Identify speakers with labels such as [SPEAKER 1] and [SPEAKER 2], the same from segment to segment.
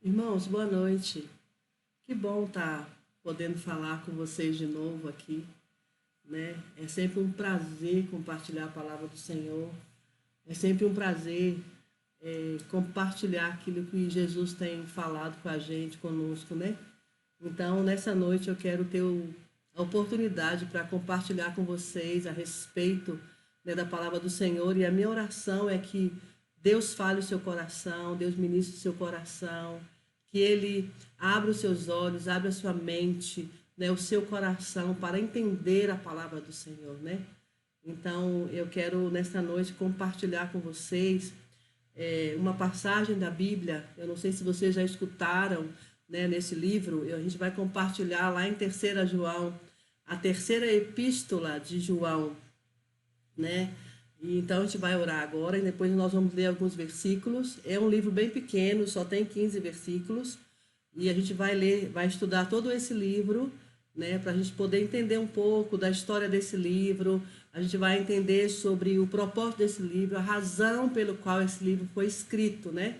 [SPEAKER 1] Irmãos, boa noite. Que bom estar podendo falar com vocês de novo aqui, né? É sempre um prazer compartilhar a palavra do Senhor. É sempre um prazer compartilhar aquilo que Jesus tem falado com a gente, conosco, né? Então, nessa noite eu quero ter a oportunidade para compartilhar com vocês a respeito, né, da palavra do Senhor. E a minha oração é que Deus fale o seu coração, Deus ministre o seu coração, que Ele abra os seus olhos, abra a sua mente, né, o seu coração para entender a palavra do Senhor, né? Então, eu quero nesta noite compartilhar com vocês uma passagem da Bíblia. Eu não sei se vocês já escutaram, né, nesse livro. A gente vai compartilhar lá em 3 João, a terceira epístola de João, né? E então a gente vai orar agora e depois nós vamos ler alguns versículos. É um livro bem pequeno, só tem 15 versículos. E a gente vai ler, vai estudar todo esse livro, né, para a gente poder entender um pouco da história desse livro. A gente vai entender sobre o propósito desse livro, a razão pelo qual esse livro foi escrito, né?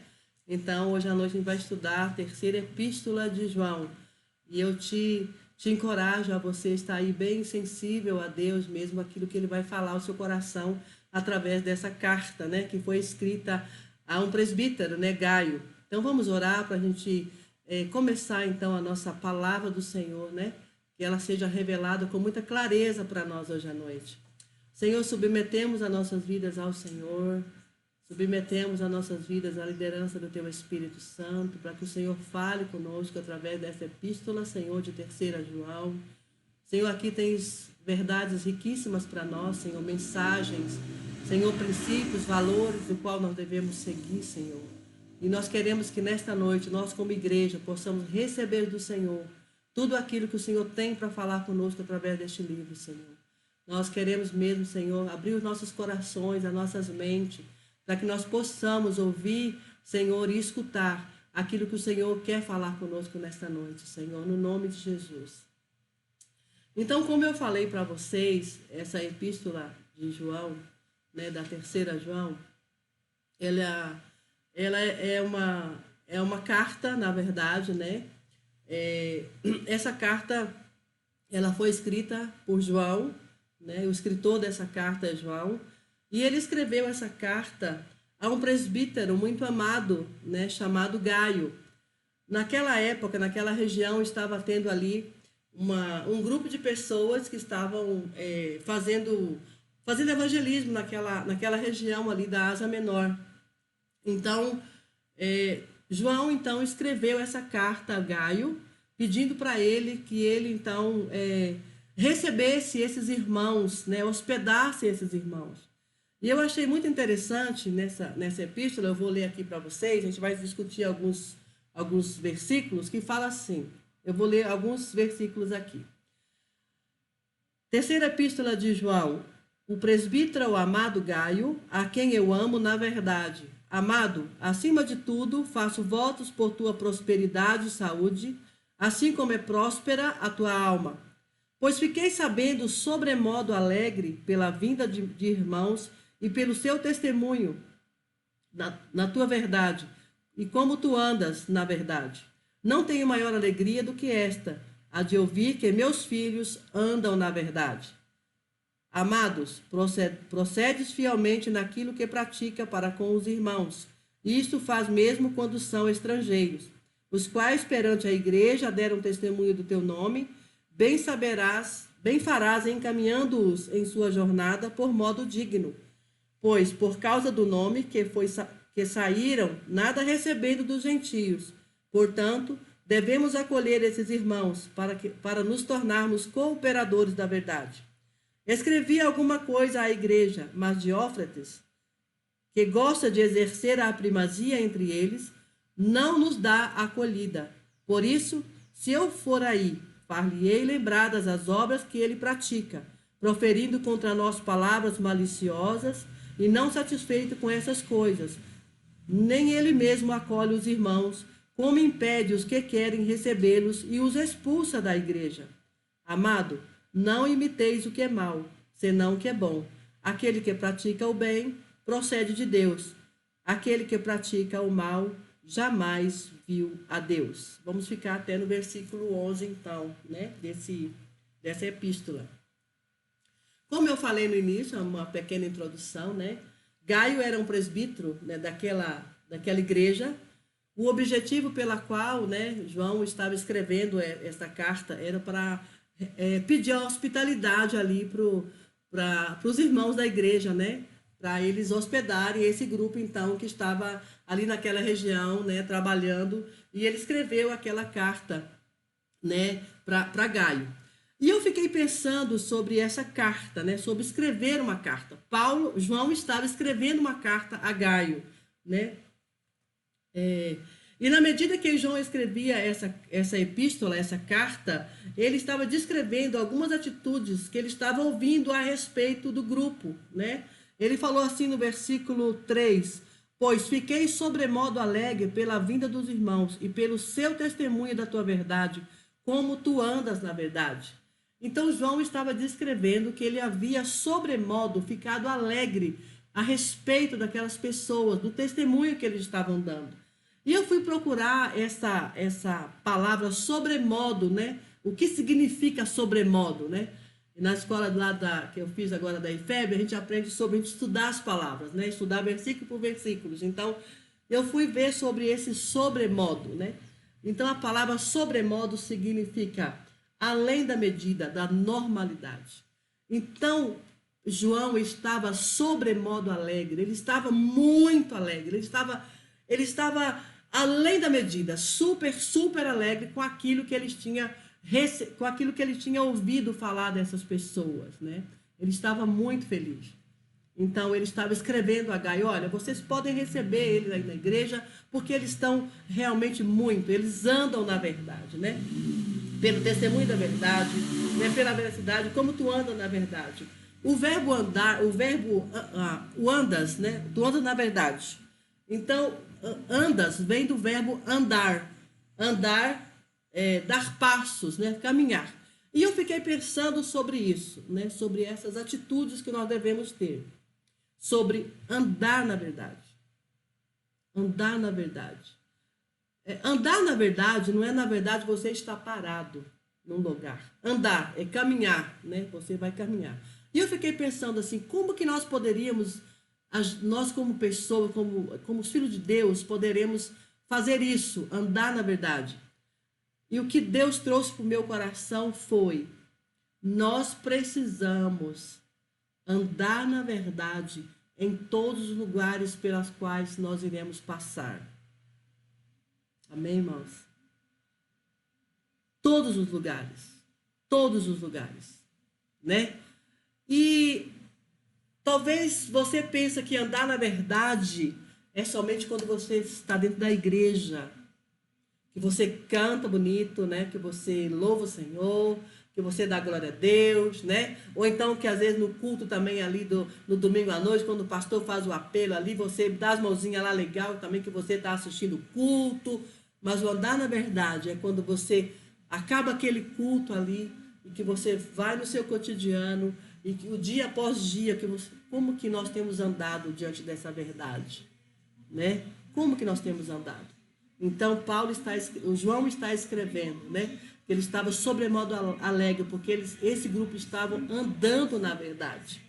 [SPEAKER 1] Então, hoje à noite a gente vai estudar a terceira epístola de João. E eu te encorajo a você estar aí bem sensível a Deus mesmo, aquilo que Ele vai falar ao seu coração através dessa carta, né, que foi escrita a um presbítero, né, Gaio. Então, vamos orar para a gente começar, então, a nossa palavra do Senhor, né? Que ela seja revelada com muita clareza para nós hoje à noite. Senhor, submetemos as nossas vidas ao Senhor, submetemos as nossas vidas à liderança do Teu Espírito Santo, para que o Senhor fale conosco através dessa epístola, Senhor, de 3 João. Senhor, aqui tens verdades riquíssimas para nós, Senhor, mensagens, Senhor, princípios, valores do qual nós devemos seguir, Senhor. E nós queremos que nesta noite, nós como igreja, possamos receber do Senhor tudo aquilo que o Senhor tem para falar conosco através deste livro, Senhor. Nós queremos mesmo, Senhor, abrir os nossos corações, as nossas mentes, para que nós possamos ouvir, Senhor, e escutar aquilo que o Senhor quer falar conosco nesta noite, Senhor, no nome de Jesus. Então, como eu falei para vocês, essa epístola de João, né, da 3 João, ela é uma carta, na verdade, né? Essa carta, ela foi escrita por João, né? O escritor dessa carta é João, e ele escreveu essa carta a um presbítero muito amado, né, chamado Gaio. Naquela época, naquela região, estava tendo ali um grupo de pessoas que estavam fazendo evangelismo naquela região ali da Ásia Menor. Então, João, então, escreveu essa carta a Gaio, pedindo para ele que ele, então, recebesse esses irmãos, né, hospedasse esses irmãos. E eu achei muito interessante nessa epístola, eu vou ler aqui para vocês, a gente vai discutir alguns versículos que fala assim. Eu vou ler alguns versículos aqui. Terceira epístola de João. O presbítero amado Gaio, a quem eu amo na verdade. Amado, acima de tudo, faço votos por tua prosperidade e saúde, assim como é próspera a tua alma. Pois fiquei sabendo sobremodo alegre pela vinda de irmãos e pelo seu testemunho na tua verdade, e como tu andas na verdade. Não tenho maior alegria do que esta, a de ouvir que meus filhos andam na verdade. Amados, procedes fielmente naquilo que pratica para com os irmãos. Isto faz mesmo quando são estrangeiros, os quais perante a igreja deram testemunho do teu nome, bem farás encaminhando-os em sua jornada por modo digno. Pois, por causa do nome que saíram, nada recebendo dos gentios. Portanto, devemos acolher esses irmãos para nos tornarmos cooperadores da verdade. Escrevi alguma coisa à igreja, mas Diófretes, que gosta de exercer a primazia entre eles, não nos dá acolhida. Por isso, se eu for aí, far-lhe-ei lembradas as obras que ele pratica, proferindo contra nós palavras maliciosas, e não satisfeito com essas coisas, nem ele mesmo acolhe os irmãos, como impede os que querem recebê-los e os expulsa da igreja. Amado, não imiteis o que é mal, senão o que é bom. Aquele que pratica o bem procede de Deus. Aquele que pratica o mal jamais viu a Deus. Vamos ficar até no versículo 11, então, né, dessa epístola. Como eu falei no início, uma pequena introdução, né, Gaio era um presbítero, né, daquela igreja. O objetivo pela qual, né, João estava escrevendo essa carta era para pedir a hospitalidade ali para os irmãos da igreja, né, para eles hospedarem esse grupo, então, que estava ali naquela região, né, trabalhando, e ele escreveu aquela carta, né, para Gaio. E eu fiquei pensando sobre essa carta, né, sobre escrever uma carta. João estava escrevendo uma carta a Gaio, né, e na medida que João escrevia essa epístola, essa carta, ele estava descrevendo algumas atitudes que ele estava ouvindo a respeito do grupo, né? Ele falou assim no versículo 3, pois fiquei sobremodo alegre pela vinda dos irmãos e pelo seu testemunho da tua verdade, como tu andas na verdade. Então João estava descrevendo que ele havia sobremodo ficado alegre a respeito daquelas pessoas, do testemunho que eles estavam dando. E eu fui procurar essa palavra sobremodo, né? O que significa sobremodo, né? Na escola lá que eu fiz agora da IFEB, a gente aprende sobre estudar as palavras, né? Estudar versículo por versículos. Então, eu fui ver sobre esse sobremodo, né? Então, a palavra sobremodo significa além da medida, da normalidade. Então, João estava sobremodo alegre, ele estava muito alegre, ele estava além da medida, super, super alegre com aquilo que ele tinha ouvido falar dessas pessoas, né? Ele estava muito feliz. Então, ele estava escrevendo a Gaio, olha, vocês podem receber eles aí na igreja, porque eles estão realmente eles andam na verdade, né? Pelo testemunho da verdade, né? Pela veracidade, como tu anda na verdade. O verbo andar, o andas, né? Tu andas na verdade. Então, andas vem do verbo andar. Andar dar passos, né? Caminhar. E eu fiquei pensando sobre isso, né? Sobre essas atitudes que nós devemos ter. Sobre andar na verdade. Andar na verdade. Andar na verdade não é, na verdade, você estar parado num lugar. Andar é caminhar, né? Você vai caminhar. E eu fiquei pensando assim, como que nós poderíamos, nós como pessoa, como os filhos de Deus, poderemos fazer isso, andar na verdade. E o que Deus trouxe para o meu coração foi, nós precisamos andar na verdade em todos os lugares pelas quais nós iremos passar. Amém, irmãos? Todos os lugares, né? E talvez você pense que andar na verdade é somente quando você está dentro da igreja, que você canta bonito, né? Que você louva o Senhor, que você dá glória a Deus, né? Ou então que às vezes no culto também ali no domingo à noite, quando o pastor faz o apelo ali, você dá as mãozinhas lá legal também, que você está assistindo o culto. Mas o andar na verdade é quando você acaba aquele culto ali e que você vai no seu cotidiano e que o dia após dia, como que nós temos andado diante dessa verdade, né? Como que nós temos andado? Então, o João está escrevendo, né? Que ele estava sobremodo alegre, porque esse grupo estava andando na verdade.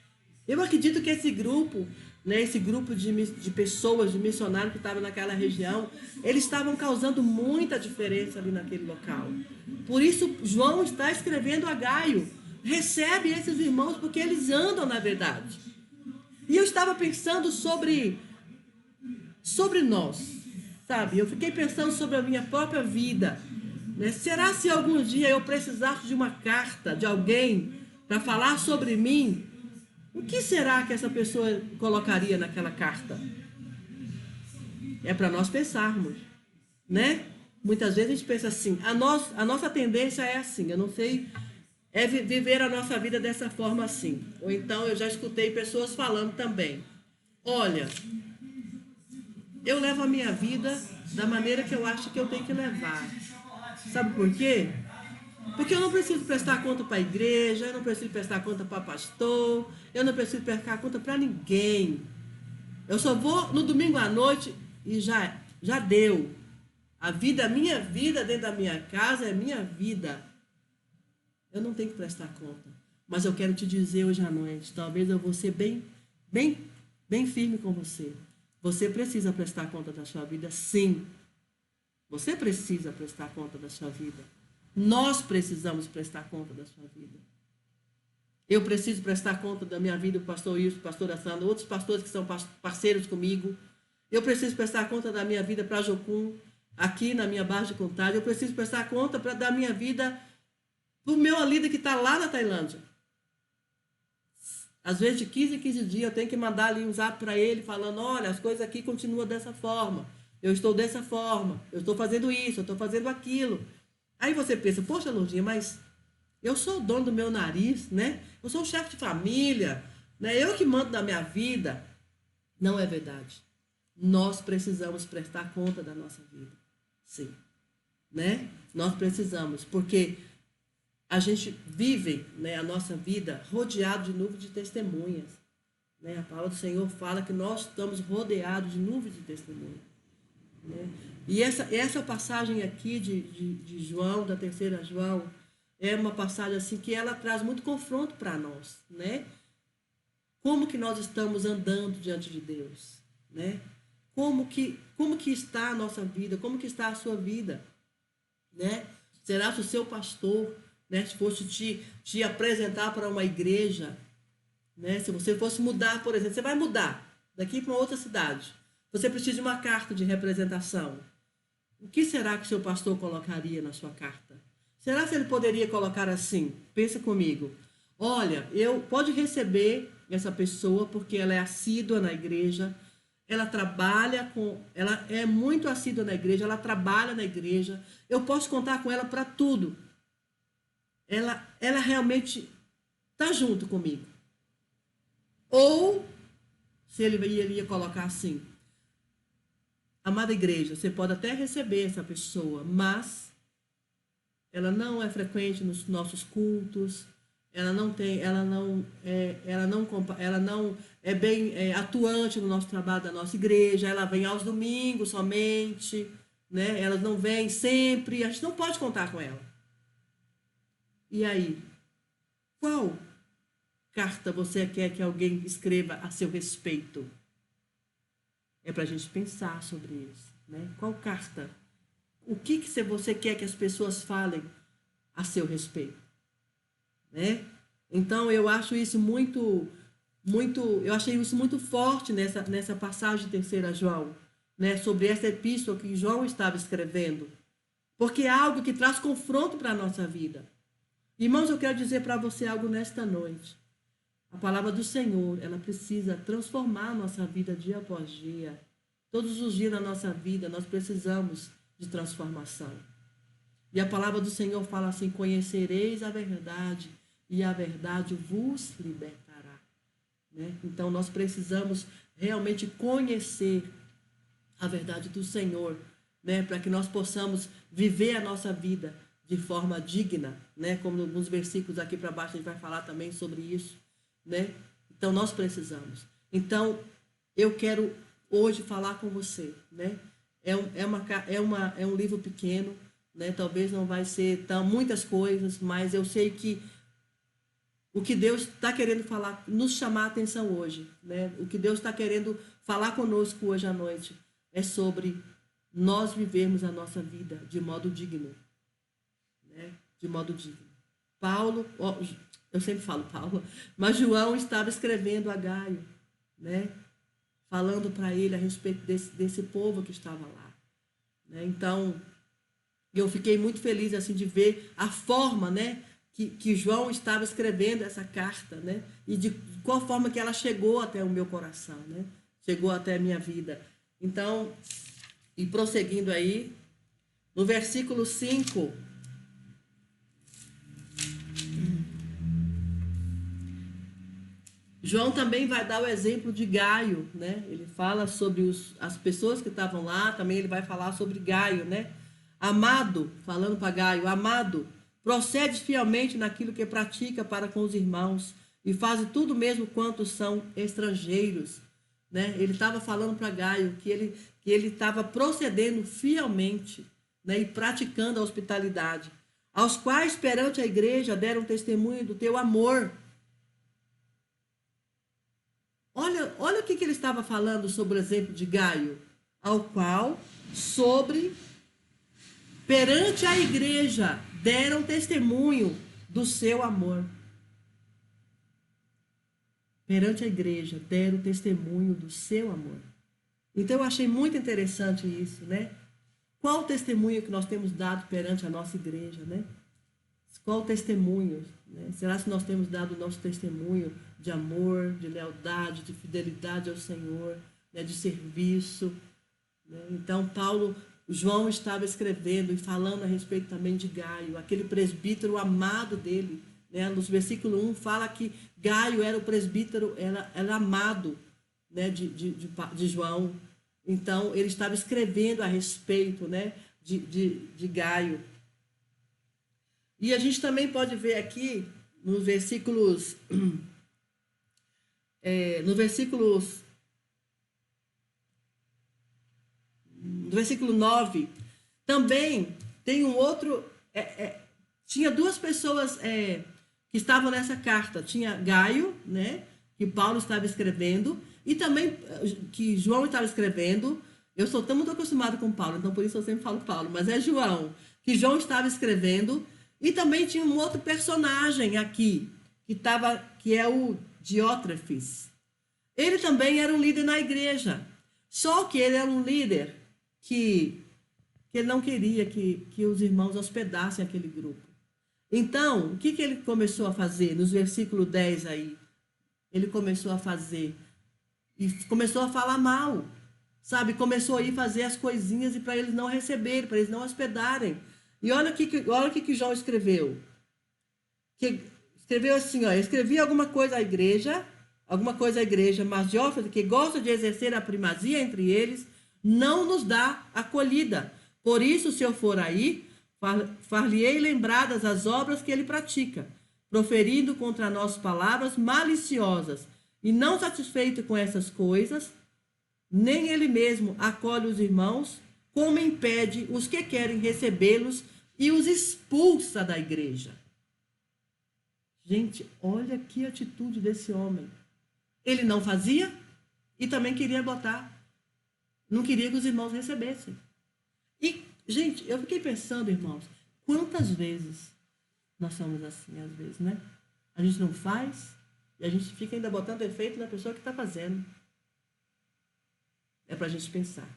[SPEAKER 1] Eu acredito que esse grupo, né, esse grupo de pessoas, de missionários que estavam naquela região, eles estavam causando muita diferença ali naquele local. Por isso, João está escrevendo a Gaio, recebe esses irmãos porque eles andam na verdade. E eu estava pensando sobre nós, sabe? Eu fiquei pensando sobre a minha própria vida, né? Será se algum dia eu precisasse de uma carta de alguém para falar sobre mim, o que será que essa pessoa colocaria naquela carta? É para nós pensarmos, né? Muitas vezes a gente pensa assim, a nossa tendência é assim, eu não sei, é viver a nossa vida dessa forma assim. Ou então eu já escutei pessoas falando também, olha, eu levo a minha vida da maneira que eu acho que eu tenho que levar. Sabe por quê? Porque eu não preciso prestar conta para a igreja, eu não preciso prestar conta para pastor, eu não preciso prestar conta para ninguém. Eu só vou no domingo à noite e já já deu. A minha vida dentro da minha casa é minha vida. Eu não tenho que prestar conta. Mas eu quero te dizer hoje à noite, talvez eu vou ser bem firme com você. Você precisa prestar conta da sua vida, sim. Você precisa prestar conta da sua vida. Nós precisamos prestar conta da sua vida. Eu preciso prestar conta da minha vida, o pastor Wilson, a pastora Sandra, outros pastores que são parceiros comigo. Eu preciso prestar conta da minha vida para Jocum, aqui na minha base de contagem. Eu preciso prestar conta da minha vida para o meu líder que está lá na Tailândia. Às vezes, de 15 em 15 dias, eu tenho que mandar ali um zap para ele, falando, olha, as coisas aqui continuam dessa forma. Eu estou dessa forma. Eu estou fazendo isso, eu estou fazendo aquilo. Aí você pensa, poxa, Lourdinha, mas eu sou o dono do meu nariz, né? Eu sou o chefe de família, né? Eu que mando da minha vida. Não é verdade. Nós precisamos prestar conta da nossa vida. Sim. Né? Nós precisamos, porque a gente vive, né, a nossa vida rodeado de nuvens de testemunhas. Né? A palavra do Senhor fala que nós estamos rodeados de nuvens de testemunhas. Né? E essa passagem aqui de João, da terceira João, é uma passagem assim que ela traz muito confronto para nós, né? Como que nós estamos andando diante de Deus, né? Como que está a nossa vida? Como que está a sua vida, né? Será que o seu pastor, né, se fosse te apresentar para uma igreja, né? Se você fosse mudar, por exemplo, você vai mudar daqui para uma outra cidade. Você precisa de uma carta de representação. O que será que o seu pastor colocaria na sua carta? Será que ele poderia colocar assim? Pensa comigo. Olha, pode receber essa pessoa porque ela é assídua na igreja, ela é muito assídua na igreja, ela trabalha na igreja, eu posso contar com ela para tudo. Ela realmente está junto comigo. Ou, se ele iria colocar assim, amada igreja, você pode até receber essa pessoa, mas ela não é frequente nos nossos cultos, ela não é bem atuante no nosso trabalho da nossa igreja, ela vem aos domingos somente, né? Ela não vem sempre, a gente não pode contar com ela. E aí, qual carta você quer que alguém escreva a seu respeito? É para a gente pensar sobre isso, né? Qual carta? O que você quer que as pessoas falem a seu respeito, né? Então eu acho isso eu achei isso muito forte nessa passagem de 3 João, né? Sobre essa epístola que João estava escrevendo, porque é algo que traz confronto para a nossa vida. Irmãos, eu quero dizer para você algo nesta noite. A palavra do Senhor, ela precisa transformar a nossa vida dia após dia. Todos os dias da nossa vida, nós precisamos de transformação. E a palavra do Senhor fala assim, conhecereis a verdade e a verdade vos libertará. Né? Então, nós precisamos realmente conhecer a verdade do Senhor, né? Para que nós possamos viver a nossa vida de forma digna, né? Como nos versículos aqui para baixo a gente vai falar também sobre isso, né? Então, nós precisamos. Então, eu quero hoje falar com você, né? É um livro pequeno, né? Talvez não vai ser muitas coisas, mas eu sei que o que Deus está querendo falar, nos chamar a atenção hoje, né? O que Deus está querendo falar conosco hoje à noite é sobre nós vivermos a nossa vida de modo digno, né? De modo digno. Eu sempre falo Paulo, mas João estava escrevendo a Gaio, né? Falando para ele a respeito desse povo que estava lá, né? Então, eu fiquei muito feliz assim de ver a forma, né, que João estava escrevendo essa carta, né? E de qual forma que ela chegou até o meu coração, né? Chegou até a minha vida. Então, e prosseguindo aí, no versículo 5, João também vai dar o exemplo de Gaio, né? Ele fala sobre as pessoas que estavam lá, também ele vai falar sobre Gaio, né? Amado, falando para Gaio, amado, procede fielmente naquilo que pratica para com os irmãos e faz tudo mesmo quanto são estrangeiros, né? Ele estava falando para Gaio que que ele estava procedendo fielmente, né, e praticando a hospitalidade, aos quais perante a igreja deram testemunho do teu amor. Olha o que ele estava falando sobre o exemplo de Gaio, ao qual, perante a igreja, deram testemunho do seu amor. Perante a igreja, deram testemunho do seu amor. Então, eu achei muito interessante isso, né? Qual o testemunho que nós temos dado perante a nossa igreja, né? Qual o testemunho? Né? Será que nós temos dado o nosso testemunho de amor, de lealdade, de fidelidade ao Senhor, né? De serviço? Né? Então, João estava escrevendo e falando a respeito também de Gaio, aquele presbítero amado dele. Né? No versículo 1 fala que Gaio era o presbítero, era amado, né? de João. Então, ele estava escrevendo a respeito, né? de Gaio. E a gente também pode ver aqui, nos versículos... no versículo 9, também tem um outro... tinha duas pessoas que estavam nessa carta. Tinha Gaio, né? Que Paulo estava escrevendo, e também que João estava escrevendo. Eu sou tão muito acostumado com Paulo, então por isso eu sempre falo Paulo, mas é João, que João estava escrevendo. E também tinha um outro personagem aqui, que é o Diótrefes. Ele também era um líder na igreja, só que ele era um líder que ele não queria que os irmãos hospedassem aquele grupo. Então, o que ele começou a fazer? Nos versículos 10 aí, ele começou a fazer, e começou a falar mal, sabe? Começou a ir fazer as coisinhas e para eles não receberem, para eles não hospedarem. E olha o que João escreveu. Escreveu assim, ó, escrevi alguma coisa à igreja, mas Diótrefes, que gosta de exercer a primazia entre eles, não nos dá acolhida. Por isso, se eu for aí, far-lhe-ei lembradas as obras que ele pratica, proferindo contra nós palavras maliciosas. E não satisfeito com essas coisas, nem ele mesmo acolhe os irmãos, como impede os que querem recebê-los e os expulsa da igreja. Gente, olha que atitude desse homem. Ele não fazia e também queria não queria que os irmãos recebessem. E, gente, eu fiquei pensando, irmãos, quantas vezes nós somos assim, às vezes, né? A gente não faz e a gente fica ainda botando defeito na pessoa que está fazendo. É para a gente pensar,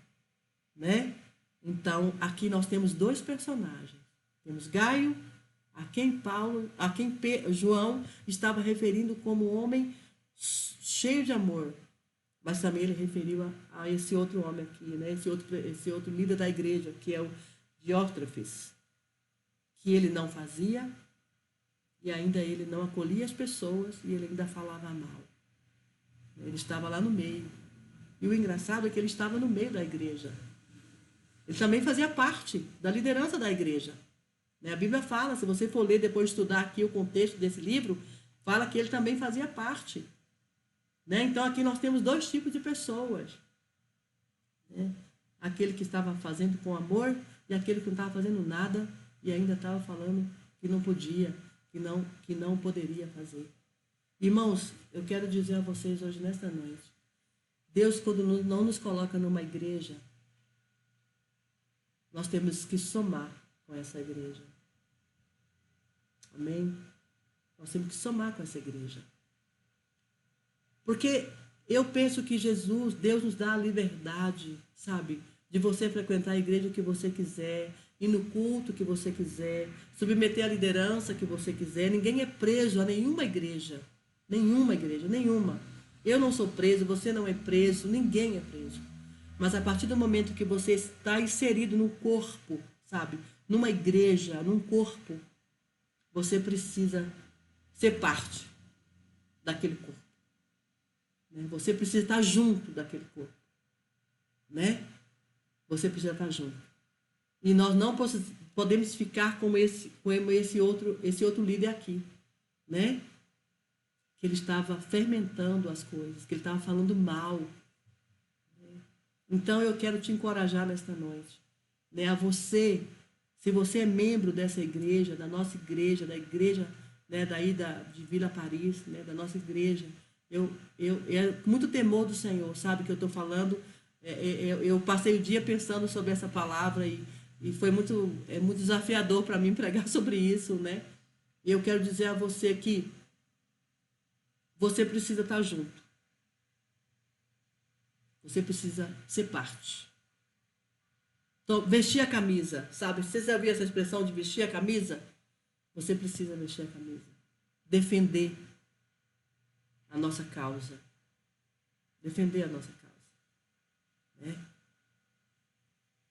[SPEAKER 1] né? Então, aqui nós temos dois personagens. Temos Gaio, a quem João estava referindo como homem cheio de amor. Mas também ele referiu a esse outro homem aqui, né? Esse outro líder da igreja, que é o Diótrefes, que ele não fazia e ainda ele não acolhia as pessoas e ele ainda falava mal. Ele estava lá no meio. E o engraçado é que ele estava no meio da igreja. Ele também fazia parte da liderança da igreja. A Bíblia fala, se você for ler depois estudar aqui o contexto desse livro, fala que ele também fazia parte. Então aqui nós temos dois tipos de pessoas. Aquele que estava fazendo com amor e aquele que não estava fazendo nada e ainda estava falando que não podia, que não poderia fazer. Irmãos, eu quero dizer a vocês hoje, nesta noite, Deus, quando não nos coloca numa igreja, nós temos que somar com essa igreja. Amém? Nós temos que somar com essa igreja. Porque eu penso que Deus nos dá a liberdade, sabe? De você frequentar a igreja que você quiser, ir no culto que você quiser, submeter a liderança que você quiser. Ninguém é preso a nenhuma igreja. Nenhuma igreja, nenhuma. Eu não sou preso, você não é preso, ninguém é preso. Mas a partir do momento que você está inserido no corpo, sabe? Numa igreja, num corpo, você precisa ser parte daquele corpo. Você precisa estar junto daquele corpo. Você precisa estar junto. E nós não podemos ficar como esse outro líder aqui. Que ele estava fermentando as coisas, que ele estava falando mal. Então, eu quero te encorajar nesta noite, né? A você, se você é membro dessa igreja, da nossa igreja, da igreja, né, de Vila Paris, né, da nossa igreja, é muito temor do Senhor, sabe, que eu estou falando. Eu passei o dia pensando sobre essa palavra e foi muito desafiador para mim pregar sobre isso, né? E eu quero dizer a você que você precisa estar junto. Você precisa ser parte. Então, vestir a camisa, sabe? Você já viu essa expressão de vestir a camisa? Você precisa vestir a camisa. Defender a nossa causa. Defender a nossa causa. Né?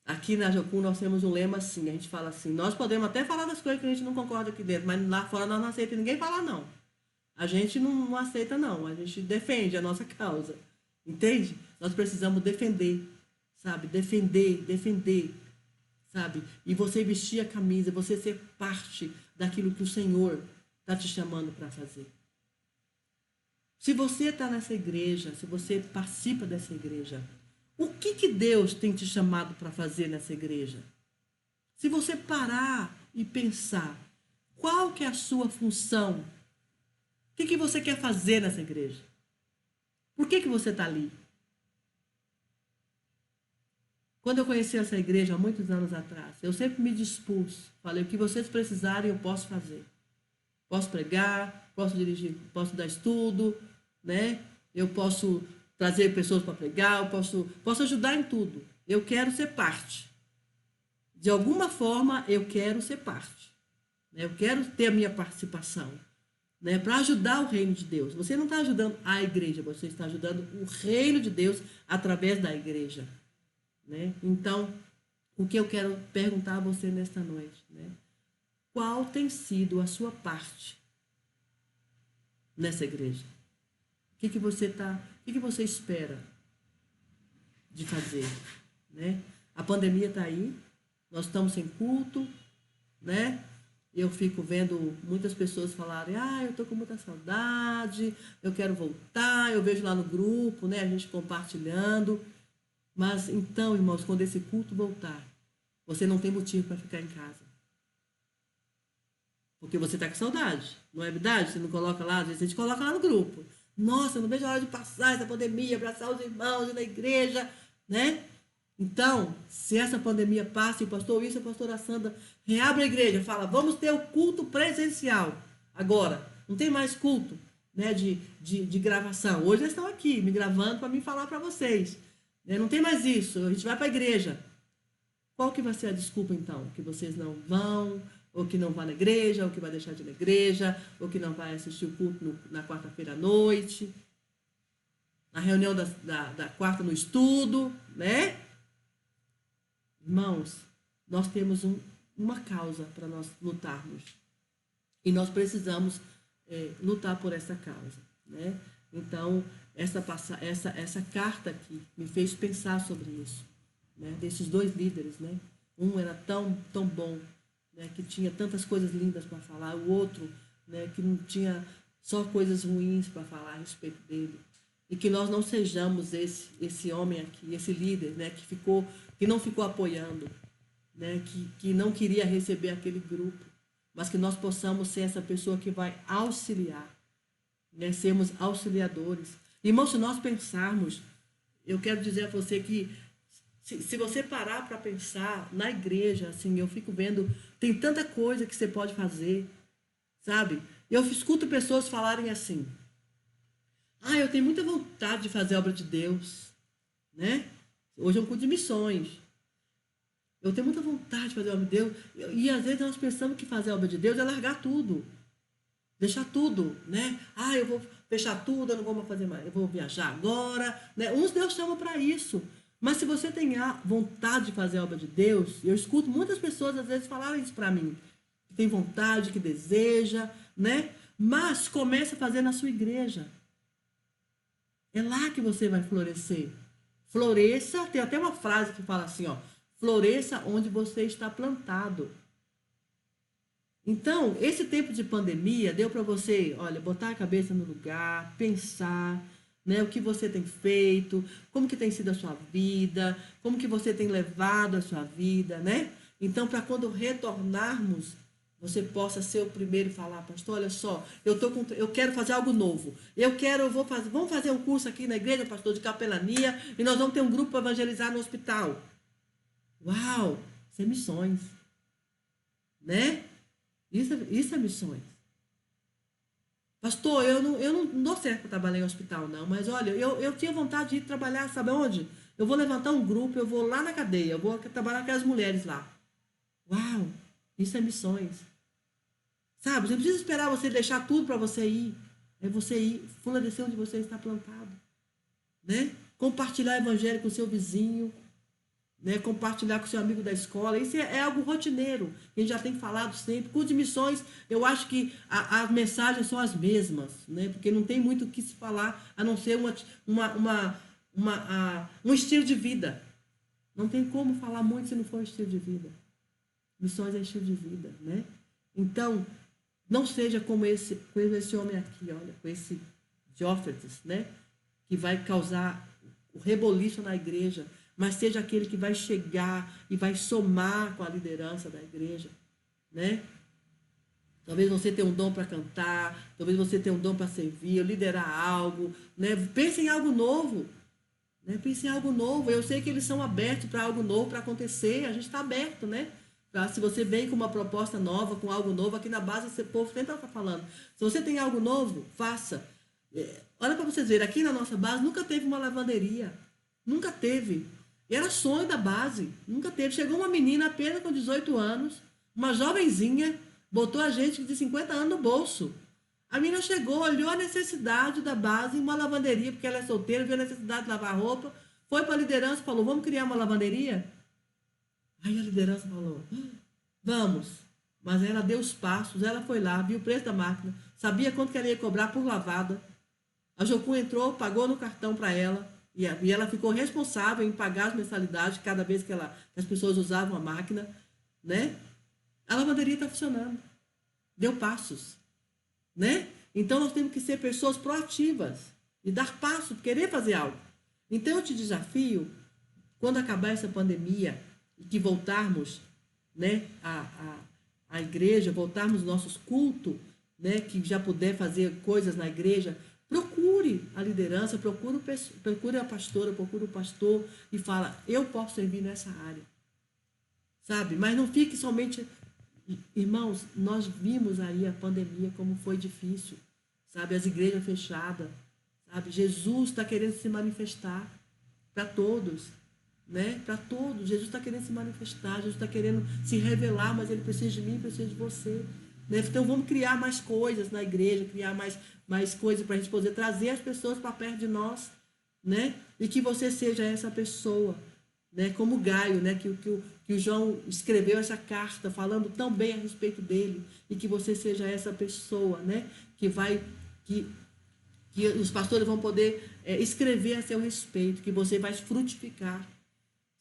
[SPEAKER 1] Aqui na Jocum nós temos um lema assim, a gente fala assim, nós podemos até falar das coisas que a gente não concorda aqui dentro, mas lá fora nós não aceitamos ninguém falar não. A gente não aceita não, a gente defende a nossa causa. Entende? Nós precisamos defender, sabe? Defender, sabe? E você vestir a camisa, você ser parte daquilo que o Senhor está te chamando para fazer. Se você está nessa igreja, se você participa dessa igreja, o que Deus tem te chamado para fazer nessa igreja? Se você parar e pensar, qual que é a sua função? O que você quer fazer nessa igreja? Por que você está ali? Quando eu conheci essa igreja há muitos anos atrás, eu sempre me dispus. Falei, o que vocês precisarem eu posso fazer. Posso pregar, posso dirigir, posso dar estudo, né? Eu posso trazer pessoas para pregar, eu posso ajudar em tudo. Eu quero ser parte. De alguma forma, eu quero ser parte. Eu quero ter a minha participação, né, para ajudar o reino de Deus. Você não está ajudando a igreja, você está ajudando o reino de Deus através da igreja. Né? Então, o que eu quero perguntar a você nesta noite, né? Qual tem sido a sua parte nessa igreja? O que você espera de fazer? Né? A pandemia está aí, nós estamos sem culto, né? Eu fico vendo muitas pessoas falarem, eu estou com muita saudade, eu quero voltar, eu vejo lá no grupo, né, a gente compartilhando. Mas então, irmãos, quando esse culto voltar, você não tem motivo para ficar em casa. Porque você está com saudade, não é verdade? Você não coloca lá, às vezes a gente coloca lá no grupo. Nossa, eu não vejo a hora de passar essa pandemia, abraçar os irmãos na igreja, né? Então, se essa pandemia passa, e o pastor Wilson e a pastora Sandra reabrem a igreja, fala, vamos ter o culto presencial. Agora, não tem mais culto, né, de gravação. Hoje eles estão aqui, me gravando para mim falar para vocês. Não tem mais isso, a gente vai para a igreja. Qual que vai ser a desculpa, então? Que vocês não vão, ou que não vão na igreja, ou que vai deixar de ir na igreja, ou que não vai assistir o culto na quarta-feira à noite, na reunião da quarta no estudo, né? Irmãos, nós temos uma causa para nós lutarmos. E nós precisamos lutar por essa causa, né? Então, essa carta aqui me fez pensar sobre isso, né? Desses dois líderes, né? Um era tão bom, né? Que tinha tantas coisas lindas para falar, o outro, né? Que não tinha só coisas ruins para falar a respeito dele. E que nós não sejamos esse homem aqui, esse líder, né? Que não ficou apoiando, né? Que não queria receber aquele grupo, mas que nós possamos ser essa pessoa que vai auxiliar, né? Sermos auxiliadores. Irmão, se nós pensarmos, eu quero dizer a você que se você parar para pensar na igreja, assim, eu fico vendo, tem tanta coisa que você pode fazer, sabe? Eu escuto pessoas falarem assim, eu tenho muita vontade de fazer a obra de Deus, né? Hoje é um culto de missões. Eu tenho muita vontade de fazer a obra de Deus. E às vezes nós pensamos que fazer a obra de Deus é largar tudo. Deixar tudo, né? Eu vou fechar tudo, eu não vou mais fazer mais, eu vou viajar agora, né? Uns Deus chama para isso. Mas se você tem a vontade de fazer a obra de Deus, eu escuto muitas pessoas às vezes falarem isso para mim, que tem vontade, que deseja, né? Mas comece a fazer na sua igreja. É lá que você vai florescer. Floresça, tem até uma frase que fala assim, floresça onde você está plantado. Então, esse tempo de pandemia deu para você, botar a cabeça no lugar, pensar, né? O que você tem feito, como que tem sido a sua vida, como que você tem levado a sua vida, né? Então, para quando retornarmos, você possa ser o primeiro e falar, pastor, olha só, eu quero fazer algo novo. Vamos fazer um curso aqui na igreja, pastor, de capelania, e nós vamos ter um grupo para evangelizar no hospital. Uau! Isso é missões, né? Isso é missões. Pastor, eu não dou certo para trabalhar em hospital, não, mas olha, eu tinha vontade de ir trabalhar, sabe onde? Eu vou levantar um grupo, eu vou lá na cadeia, eu vou trabalhar com as mulheres lá. Uau! Isso é missões. Sabe, você não precisa esperar você deixar tudo para você ir. É você ir, florescer onde você está plantado. Né? Compartilhar o evangelho com o seu vizinho, né? Compartilhar com o seu amigo da escola. Isso é algo rotineiro, que a gente já tem falado sempre. Curso de missões, eu acho que as mensagens são as mesmas, né? Porque não tem muito o que se falar, a não ser um estilo de vida. Não tem como falar muito se não for estilo de vida. Missões é estilo de vida, né? Então, não seja como esse homem aqui, olha, com esse Diófetes, né? Que vai causar o reboliço na igreja, mas seja aquele que vai chegar e vai somar com a liderança da igreja, né? Talvez você tenha um dom para cantar, talvez você tenha um dom para servir, ou liderar algo, né? Pense em algo novo, né? Pense em algo novo. Eu sei que eles são abertos para algo novo para acontecer, a gente está aberto, né? Se você vem com uma proposta nova, com algo novo, aqui na base esse povo sempre está falando. Se você tem algo novo, faça. Olha para vocês verem, aqui na nossa base nunca teve uma lavanderia. Nunca teve. Era sonho da base. Nunca teve. Chegou uma menina apenas com 18 anos, uma jovenzinha, botou a gente de 50 anos no bolso. A menina chegou, olhou a necessidade da base em uma lavanderia, porque ela é solteira, viu a necessidade de lavar roupa, foi para a liderança e falou, vamos criar uma lavanderia? Aí a liderança falou, vamos. Mas ela deu os passos, ela foi lá, viu o preço da máquina, sabia quanto que ela ia cobrar por lavada. A Jocum entrou, pagou no cartão para ela, e ela ficou responsável em pagar as mensalidades cada vez que as pessoas usavam a máquina, né? A lavanderia está funcionando. Deu passos, né? Então nós temos que ser pessoas proativas e dar passos, querer fazer algo. Então eu te desafio, quando acabar essa pandemia, e que voltarmos, né, a igreja, voltarmos aos nossos cultos, né, que já puder fazer coisas na igreja, procure a liderança, procure a pastora, procure o pastor e fala, eu posso servir nessa área. Sabe? Mas não fique somente... Irmãos, nós vimos aí a pandemia, como foi difícil. Sabe? As igrejas fechadas. Sabe? Jesus está querendo se manifestar para todos. Né? Para todos. Jesus está querendo se manifestar, Jesus está querendo se revelar, mas ele precisa de mim, precisa de você. Né? Então vamos criar mais coisas na igreja, criar mais coisas para a gente poder trazer as pessoas para perto de nós, né? E que você seja essa pessoa, né? Como Gaio, né? Que o João escreveu essa carta falando tão bem a respeito dele, e que você seja essa pessoa, né? Que os pastores vão poder escrever a seu respeito, que você vai frutificar.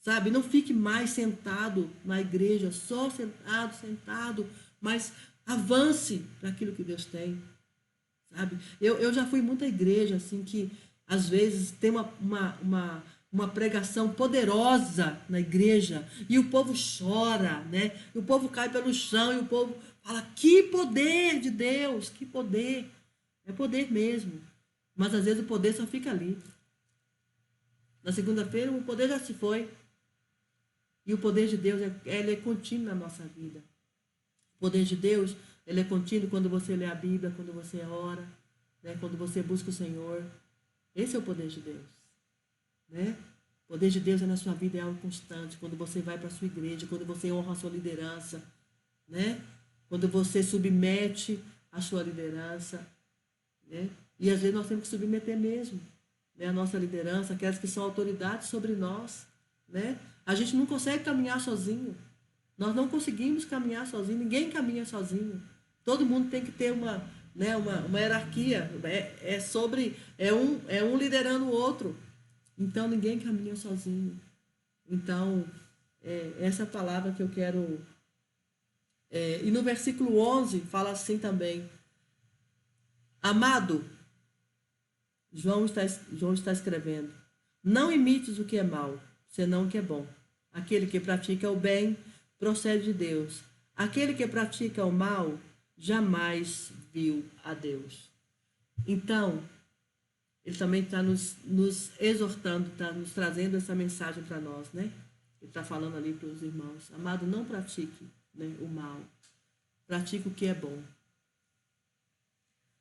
[SPEAKER 1] Sabe, não fique mais sentado na igreja, só sentado, mas avance para aquilo que Deus tem. Sabe, eu já fui muita igreja, assim, que às vezes tem uma pregação poderosa na igreja, e o povo chora, né? E o povo cai pelo chão, e o povo fala, que poder de Deus, que poder. É poder mesmo. Mas às vezes o poder só fica ali. Na segunda-feira o poder já se foi. E o poder de Deus, ele é contínuo na nossa vida. O poder de Deus, ele é contínuo quando você lê a Bíblia, quando você ora, né? Quando você busca o Senhor. Esse é o poder de Deus. Né? O poder de Deus é na sua vida, é algo constante. Quando você vai para a sua igreja, quando você honra a sua liderança, né? Quando você submete a sua liderança. Né? E às vezes nós temos que submeter mesmo, né? A nossa liderança, aquelas que são autoridades sobre nós. Né? A gente não consegue caminhar sozinho. Nós não conseguimos caminhar sozinho. Ninguém caminha sozinho. Todo mundo tem que ter uma hierarquia. É um liderando o outro. Então, ninguém caminha sozinho. Então, essa palavra que eu quero... e no versículo 11, fala assim também. Amado, João está escrevendo: não imites o que é mal, senão o que é bom. Aquele que pratica o bem procede de Deus. Aquele que pratica o mal jamais viu a Deus. Então, ele também está nos exortando, está nos trazendo essa mensagem para nós, né? Ele está falando ali para os irmãos: amado, não pratique, né, o mal. Pratique o que é bom.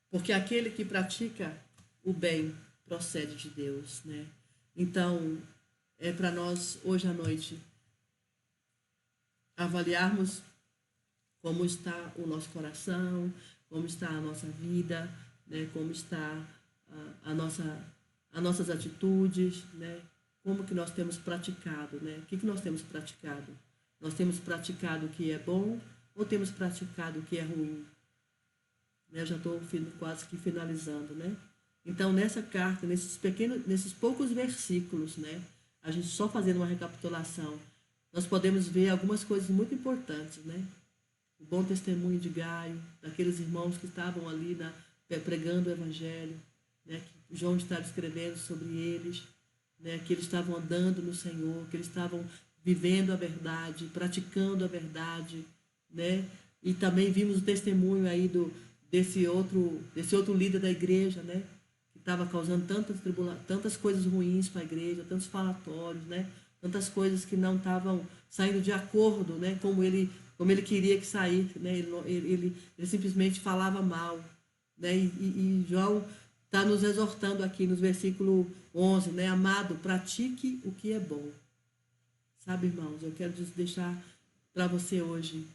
[SPEAKER 1] Porque aquele que pratica o bem procede de Deus, né? Então, é para nós, hoje à noite, avaliarmos como está o nosso coração, como está a nossa vida, né? Como está as nossas atitudes, né? Como que nós temos praticado, né? O que nós temos praticado? Nós temos praticado o que é bom ou temos praticado o que é ruim? Eu já estou quase que finalizando, né? Então, nessa carta, nesses poucos versículos, né? A gente só fazendo uma recapitulação, nós podemos ver algumas coisas muito importantes, né? O bom testemunho de Gaio, daqueles irmãos que estavam ali pregando o Evangelho, né? Que João estava escrevendo sobre eles, né? Que eles estavam andando no Senhor, que eles estavam vivendo a verdade, praticando a verdade, né? E também vimos o testemunho aí desse outro líder da igreja, né? Que estava causando tantas coisas ruins para a igreja, tantos falatórios, né? Tantas coisas que não estavam saindo de acordo, né? Como ele queria que saísse, né? Ele simplesmente falava mal, né? E João está nos exortando aqui nos versículo 11, né? Amado, pratique o que é bom. Sabe, irmãos, eu quero deixar para você hoje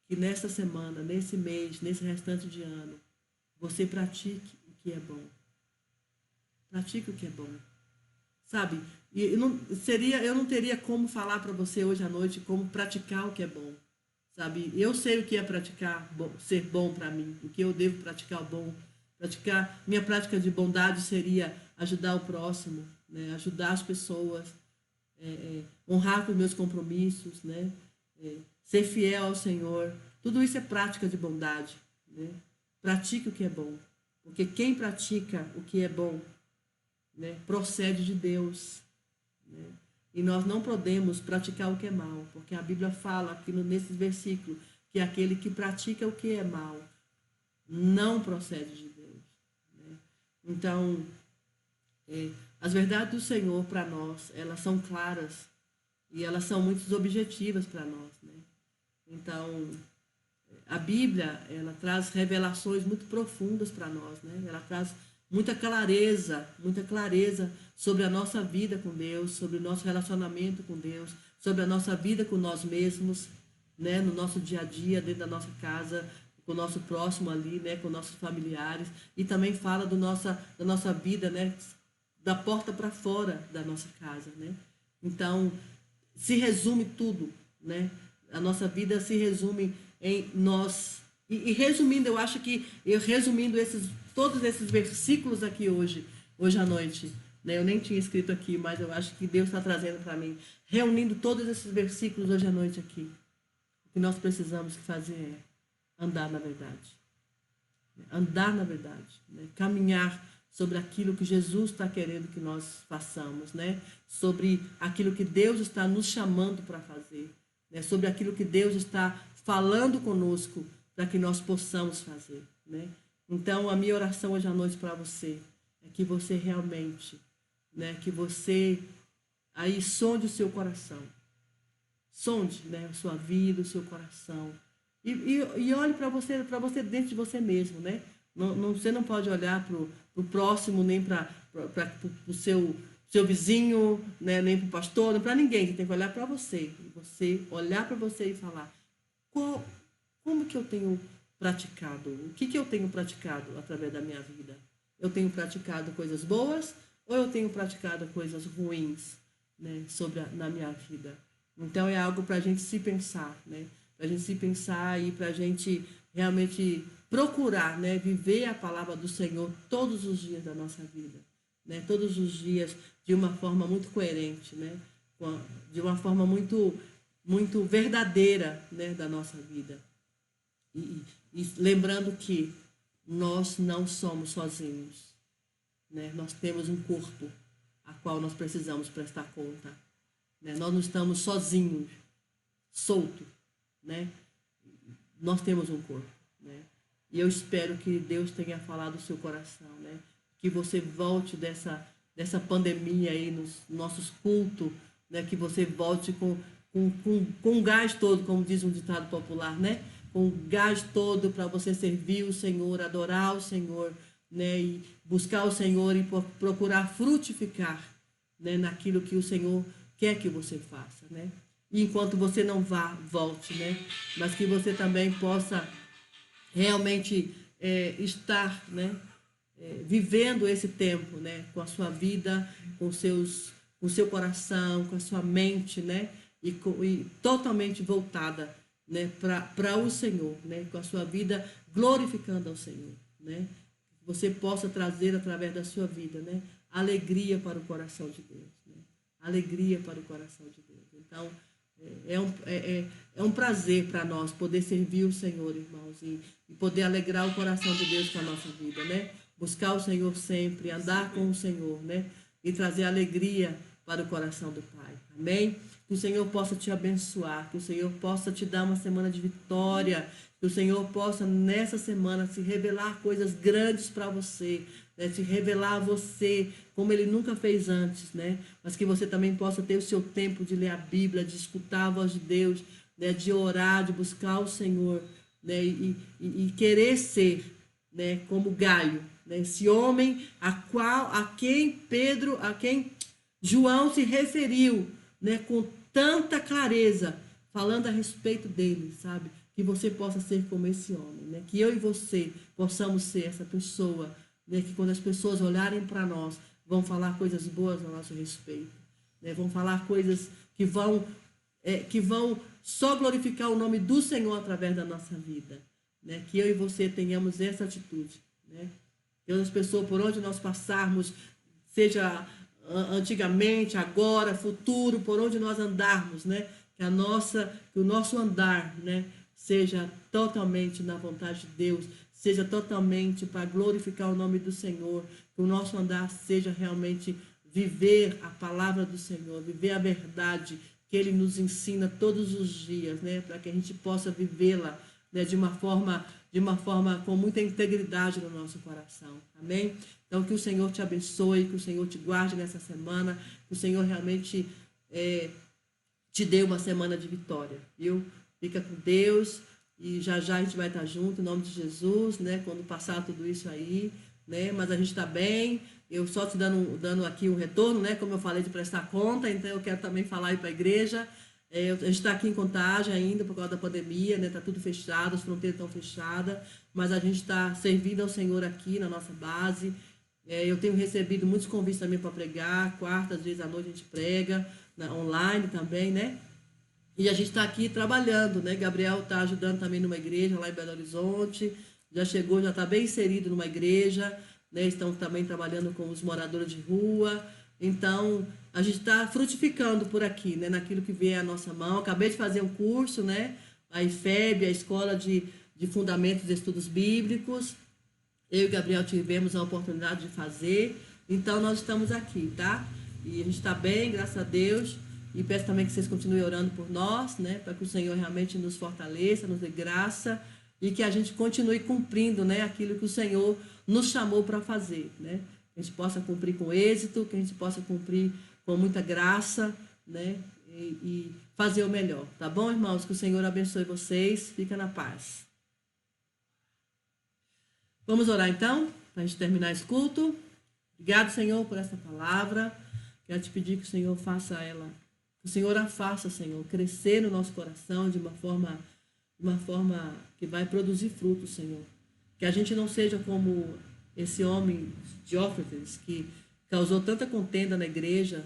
[SPEAKER 1] que nesta semana, nesse mês, nesse restante de ano, você pratique o que é bom. Pratique o que é bom. Sabe? E eu não teria como falar para você hoje à noite como praticar o que é bom. Sabe? Eu sei o que é praticar, ser bom para mim, o que eu devo praticar o bom. Minha prática de bondade seria ajudar o próximo, né? Ajudar as pessoas, honrar com meus compromissos, né? Ser fiel ao Senhor. Tudo isso é prática de bondade, né? Pratique o que é bom, porque quem pratica o que é bom, né, procede de Deus, né? E nós não podemos praticar o que é mal, porque a Bíblia fala aqui nesse versículo que aquele que pratica o que é mal não procede de Deus, né? Então, as verdades do Senhor para nós, elas são claras e elas são muito objetivas para nós, né? Então, a Bíblia, ela traz revelações muito profundas para nós, né? Ela traz muita clareza sobre a nossa vida com Deus, sobre o nosso relacionamento com Deus, sobre a nossa vida com nós mesmos, né? No nosso dia a dia, dentro da nossa casa, com o nosso próximo ali, né? Com nossos familiares, e também fala da nossa vida, né? Da porta para fora da nossa casa, né? Então, se resume tudo, né? A nossa vida se resume em nós. E resumindo, eu acho que resumindo todos esses versículos aqui hoje à noite, né? Eu nem tinha escrito aqui, mas eu acho que Deus está trazendo para mim, reunindo todos esses versículos hoje à noite aqui. O que nós precisamos fazer é andar na verdade. Andar na verdade, né? Caminhar sobre aquilo que Jesus está querendo que nós façamos, né? Sobre aquilo que Deus está nos chamando para fazer, né? Sobre aquilo que Deus está falando conosco para que nós possamos fazer, né? Então, a minha oração hoje à noite para você é que você realmente, né? Que você aí sonde o seu coração, sonde, né? A sua vida, o seu coração e olhe para você dentro de você mesmo, né? Você não pode olhar para o próximo, nem para o seu vizinho, né? Nem para o pastor, nem para ninguém. Você tem que olhar para você. Você olhar para você e falar: como que eu tenho praticado? O que eu tenho praticado através da minha vida? Eu tenho praticado coisas boas ou eu tenho praticado coisas ruins, né? Na minha vida? Então, é algo para a gente se pensar, né? Para a gente se pensar e para a gente realmente procurar, né, viver a palavra do Senhor todos os dias da nossa vida, né? Todos os dias de uma forma muito coerente, né? De uma forma muito, muito verdadeira, né, da nossa vida. E lembrando que nós não somos sozinhos, né? Nós temos um corpo a qual nós precisamos prestar conta, né? Nós não estamos sozinhos, soltos, né? Nós temos um corpo, né? E eu espero que Deus tenha falado o seu coração, né? Que você volte dessa pandemia aí nos nossos cultos, né? Que você volte com gás todo, como diz um ditado popular, né? Com gás todo para você servir o Senhor, adorar o Senhor, né? E buscar o Senhor e procurar frutificar, né? Naquilo que o Senhor quer que você faça, né? E enquanto você não volte, né? Mas que você também possa realmente estar, né? Vivendo esse tempo, né? Com a sua vida, com o seu coração, com a sua mente, né? E totalmente voltada, né? Para o Senhor, né? Com a sua vida glorificando ao Senhor, né? Que você possa trazer através da sua vida, né? Alegria para o coração de Deus, né? Alegria para o coração de Deus. Então, é um prazer para nós poder servir o Senhor, irmãos, e poder alegrar o coração de Deus com a nossa vida, né? Buscar o Senhor sempre, andar com o Senhor, né? E trazer alegria para o coração do Pai. Amém? Que o Senhor possa te abençoar, que o Senhor possa te dar uma semana de vitória, que o Senhor possa nessa semana se revelar coisas grandes para você, né? Se revelar a você como Ele nunca fez antes, né? Mas que você também possa ter o seu tempo de ler a Bíblia, de escutar a voz de Deus, né? De orar, de buscar o Senhor, né? E querer ser, né? Como Gaio, né? Esse homem a quem João se referiu, né? Com tanta clareza, falando a respeito dele, sabe? Que você possa ser como esse homem, né? Que eu e você possamos ser essa pessoa, né? Que quando as pessoas olharem para nós, vão falar coisas boas a nosso respeito, né? Vão falar coisas que vão só glorificar o nome do Senhor através da nossa vida, né? Que eu e você tenhamos essa atitude, né? Que as pessoas, por onde nós passarmos, seja antigamente, agora, futuro, por onde nós andarmos, né? Que o nosso andar, né? Seja totalmente na vontade de Deus, seja totalmente para glorificar o nome do Senhor, que o nosso andar seja realmente viver a palavra do Senhor, viver a verdade que Ele nos ensina todos os dias, né? Para que a gente possa vivê-la, né? De uma forma com muita integridade no nosso coração. Amém? Então, que o Senhor te abençoe, que o Senhor te guarde nessa semana, que o Senhor realmente te dê uma semana de vitória, viu? Fica com Deus e já a gente vai estar junto, em nome de Jesus, né? Quando passar tudo isso aí, né? Mas a gente está bem. Eu só te dando aqui um retorno, né? Como eu falei, de prestar conta, então eu quero também falar aí para a igreja. A gente está aqui em Contagem ainda por causa da pandemia, né? Está tudo fechado, as fronteiras estão fechadas, mas a gente está servindo ao Senhor aqui na nossa base. Eu tenho recebido muitos convites também para pregar, quartas, às vezes à noite a gente prega, online também, né? E a gente está aqui trabalhando, né? Gabriel está ajudando também numa igreja lá em Belo Horizonte, já chegou, já está bem inserido numa igreja, né? Estão também trabalhando com os moradores de rua. Então, a gente está frutificando por aqui, né? Naquilo que vem à nossa mão. Acabei de fazer um curso, né? A IFEB, a Escola de Fundamentos de Estudos Bíblicos. Eu e Gabriel tivemos a oportunidade de fazer. Então, nós estamos aqui, tá? E a gente está bem, graças a Deus. E peço também que vocês continuem orando por nós, né? Para que o Senhor realmente nos fortaleça, nos dê graça. E que a gente continue cumprindo, né? Aquilo que o Senhor nos chamou para fazer, né? Que a gente possa cumprir com êxito, que a gente possa cumprir com muita graça, né? E fazer o melhor, tá bom, irmãos? Que o Senhor abençoe vocês. Fica na paz. Vamos orar então, para a gente terminar esse culto. Obrigado, Senhor, por essa palavra. Quero te pedir que o Senhor faça ela, que o Senhor a faça, Senhor, crescer no nosso coração de uma forma que vai produzir frutos, Senhor. Que a gente não seja como esse homem Diótrefes, que causou tanta contenda na igreja,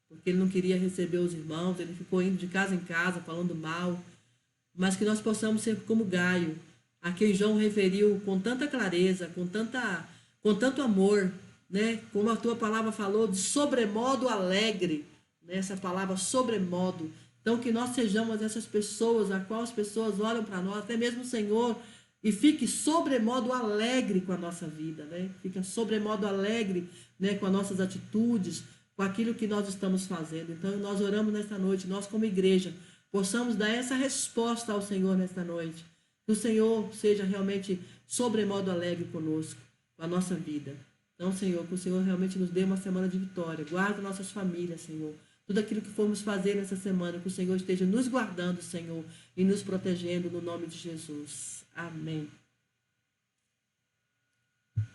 [SPEAKER 1] porque ele não queria receber os irmãos, ele ficou indo de casa em casa, falando mal. Mas que nós possamos ser como Gaio, a quem João referiu com tanta clareza, com tanto amor, né? Como a tua palavra falou, de sobremodo alegre, né? Essa palavra sobremodo. Então, que nós sejamos essas pessoas, a qual as pessoas olham para nós, até mesmo o Senhor, e fique sobremodo alegre com a nossa vida, né? Fica sobremodo alegre, né, com as nossas atitudes, com aquilo que nós estamos fazendo. Então, nós oramos nesta noite, nós como igreja, possamos dar essa resposta ao Senhor nesta noite. Que o Senhor seja realmente sobremodo alegre conosco, com a nossa vida. Então, Senhor, que o Senhor realmente nos dê uma semana de vitória. Guarda nossas famílias, Senhor. Tudo aquilo que formos fazer nessa semana, que o Senhor esteja nos guardando, Senhor, e nos protegendo no nome de Jesus. Amém.